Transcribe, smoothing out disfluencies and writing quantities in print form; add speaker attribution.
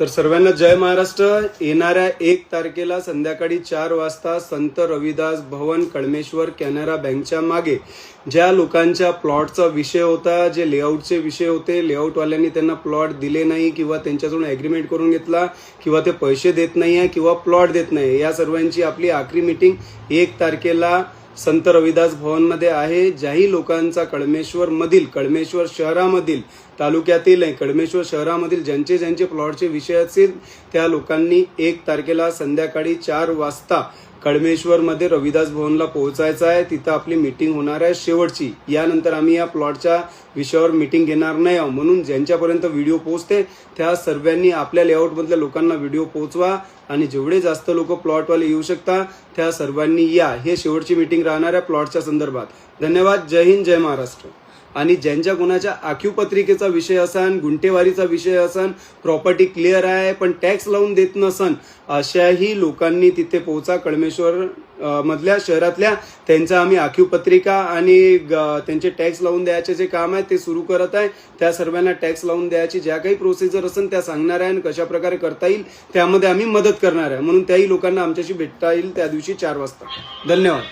Speaker 1: तर सर्वांना जय महाराष्ट्र। येणाऱ्या 1 तारखेला संध्याकाळी 4 वाजता संत रविदास भवन कळमेश्वर कॅनरा बँकच्या मागे ज्या लोकांच्या प्लॉटचा विषय होता, जे लेआउटचे विषय होते, लेआउटवाल्यांनी त्यांना प्लॉट दिले नाही किंवा त्यांच्याकडून ॲग्रीमेंट करून घेतला किंवा ते पैसे देत नाही आहे किंवा प्लॉट देत नाही, या सर्वांची आपली आखरी मीटिंग 1 तारखेला संत रविदास भवनमध्ये आहे। ज्याही लोकांचा कळमेश्वर शहरामधील तालुक्यातील कळमेश्वर शहरामधील ज्यांचे प्लॉटचे विषय असतील त्या लोकांनी 1 तारखेला संध्याकाळी 4 वाजता कळमेश्वरमध्ये रविदास भवनला पोहोचायचं आहे। तिथं आपली मीटिंग होणार आहे शेवटची। यानंतर आम्ही या प्लॉटच्या विषयावर मीटिंग घेणार नाही आहोत, म्हणून ज्यांच्यापर्यंत व्हिडिओ पोहोचते त्या सर्वांनी आपल्या लेआउटमधल्या लोकांना व्हिडिओ पोहोचवा आणि जेवढे जास्त लोक प्लॉटवाले येऊ शकता त्या सर्वांनी या। हे शेवटची मीटिंग राहणार आहे प्लॉटच्या संदर्भात। धन्यवाद। जय हिंद, जय महाराष्ट्र। आणि ज्यांच्या कोणाच्या आखीव पत्रिकेचा विषय असन, गुंठेवारीचा विषय असन, प्रॉपर्टी क्लिअर आहे पण टॅक्स लावून देत नसन, अशाही लोकांनी तिथे पोहोचा। कळमेश्वर मधल्या शहरातल्या त्यांचा आम्ही आखीव पत्रिका आणि त्यांचे टॅक्स लावून द्यायचे जे काम आहे ते सुरू करत आहे। त्या सर्वांना टॅक्स लावून द्यायची ज्या काही प्रोसिजर असेल त्या सांगणार आहे आणि कशा प्रकारे करता येईल त्यामध्ये आम्ही मदत करणार आहे, म्हणून त्याही लोकांना आमच्याशी भेटता येईल त्या दिवशी 4 वाजता। धन्यवाद।